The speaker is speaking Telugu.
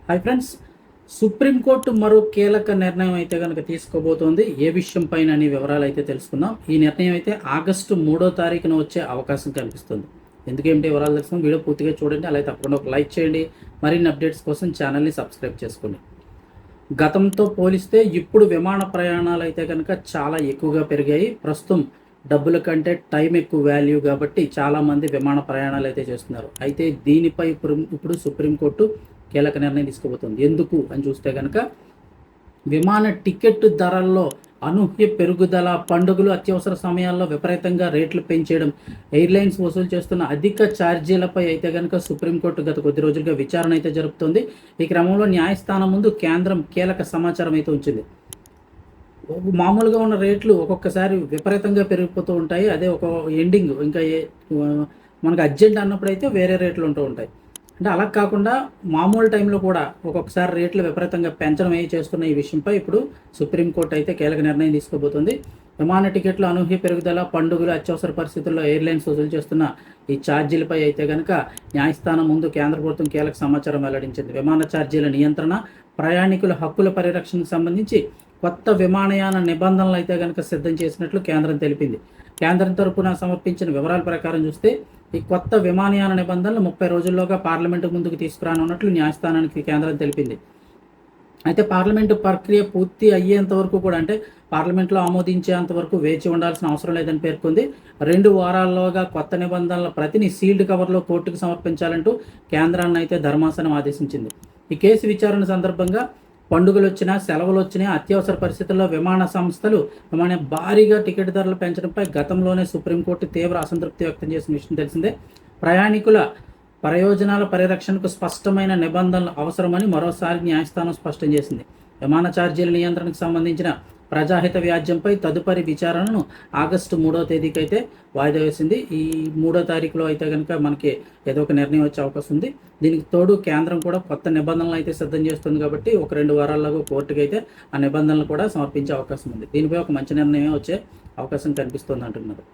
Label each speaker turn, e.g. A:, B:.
A: హాయ్ ఫ్రెండ్స్, సుప్రీంకోర్టు మరో కీలక నిర్ణయం అయితే కనుక తీసుకోబోతోంది. ఏ విషయం పైన అని వివరాలు అయితే తెలుసుకుందాం. ఈ నిర్ణయం అయితే ఆగస్టు 3వ తారీఖున వచ్చే అవకాశం కనిపిస్తుంది. ఎందుకేమిటి వివరాలు తెలుసుకుందాం. వీడియో పూర్తిగా చూడండి, అలాగే తప్పకుండా ఒక లైక్ చేయండి. మరిన్ని అప్డేట్స్ కోసం ఛానల్ని సబ్స్క్రైబ్ చేసుకోండి. గతంతో పోలిస్తే ఇప్పుడు విమాన ప్రయాణాలు అయితే కనుక చాలా ఎక్కువగా పెరిగాయి. ప్రస్తుతం డబ్బుల కంటే టైం ఎక్కువ వాల్యూ కాబట్టి చాలామంది విమాన ప్రయాణాలు అయితే చేస్తున్నారు. అయితే దీనిపై ఇప్పుడు సుప్రీంకోర్టు కీలక నిర్ణయం తీసుకోబోతుంది. ఎందుకు అని చూస్తే కనుక విమాన టికెట్ ధరల్లో అనూహ్య పెరుగుదల, పండుగలు, అత్యవసర సమయాల్లో విపరీతంగా రేట్లు పెంచేయడం, ఎయిర్లైన్స్ వసూలు చేస్తున్న అధిక ఛార్జీలపై అయితే కనుక సుప్రీంకోర్టు గత కొద్ది రోజులుగా విచారణ అయితే జరుపుతోంది. ఈ క్రమంలో న్యాయస్థానం ముందు కేంద్రం కీలక సమాచారం అయితే ఉంచింది. మామూలుగా ఉన్న రేట్లు ఒక్కొక్కసారి విపరీతంగా పెరిగిపోతూ ఉంటాయి. అదే ఒక ఎండింగ్ ఇంకా మనకు అర్జెంట్ అన్నప్పుడు అయితే వేరే రేట్లు ఉంటూ ఉంటాయి. అంటే అలా కాకుండా మామూలు టైంలో కూడా ఒక్కొక్కసారి రేట్లు విపరీతంగా పెంచడం చేస్తున్న ఈ విషయంపై ఇప్పుడు సుప్రీంకోర్టు అయితే కీలక నిర్ణయం తీసుకోబోతుంది. విమాన టికెట్లు అనూహ్య పెరుగుదల, పండుగలు, అత్యవసర పరిస్థితుల్లో ఎయిర్లైన్స్ వసూలు చేస్తున్న ఈ ఛార్జీలపై అయితే కనుక న్యాయస్థానం ముందు కేంద్ర ప్రభుత్వం కీలక సమాచారం వెల్లడించింది. విమాన ఛార్జీల నియంత్రణ, ప్రయాణికుల హక్కుల పరిరక్షణకు సంబంధించి కొత్త విమానయాన నిబంధనలు అయితే కనుక సిద్ధం చేసినట్లు కేంద్రం తెలిపింది. కేంద్రం తరపున సమర్పించిన వివరాల ప్రకారం చూస్తే ఈ కొత్త విమానయాన నిబంధనలు 30 రోజుల్లోగా పార్లమెంటు ముందుకు తీసుకురానున్నట్లు న్యాయస్థానానికి కేంద్రం తెలిపింది. అయితే పార్లమెంటు ప్రక్రియ పూర్తి అయ్యేంత వరకు కూడా, అంటే పార్లమెంట్లో ఆమోదించేంత వరకు వేచి ఉండాల్సిన అవసరం లేదని పేర్కొంది. 2 వారాల్లోగా కొత్త నిబంధనల ప్రతిని సీల్డ్ కవర్లో కోర్టుకు సమర్పించాలంటూ కేంద్రాన్ని అయితే ధర్మాసనం ఆదేశించింది. ఈ కేసు విచారణ సందర్భంగా పండుగలు వచ్చినా, సెలవులు వచ్చినా, అత్యవసర పరిస్థితుల్లో విమాన సంస్థలు భారీగా టికెట్ ధరలు పెంచడంపై గతంలోనే సుప్రీంకోర్టు తీవ్ర అసంతృప్తి వ్యక్తం చేసిన విషయం తెలిసిందే. ప్రయాణికుల ప్రయోజనాల పరిరక్షణకు స్పష్టమైన నిబంధనలు అవసరమని మరోసారి న్యాయస్థానం స్పష్టం చేసింది. విమాన ఛార్జీల నియంత్రణకు సంబంధించిన ప్రజాహిత వ్యాజ్యంపై తదుపరి విచారణను ఆగస్టు 3వ తేదీకి అయితే వాయిదా వేసింది. ఈ 3వ తారీఖులో అయితే కనుక మనకి ఏదో ఒక నిర్ణయం వచ్చే అవకాశం ఉంది. దీనికి తోడు కేంద్రం కూడా కొత్త నిబంధనలు అయితే సిద్ధం చేస్తుంది కాబట్టి 1-2 వారాల్లో కోర్టుకి అయితే ఆ నిబంధనలు కూడా సమర్పించే అవకాశం ఉంది. దీనిపై ఒక మంచి నిర్ణయం వచ్చే అవకాశం కనిపిస్తుంది అంటున్నారు.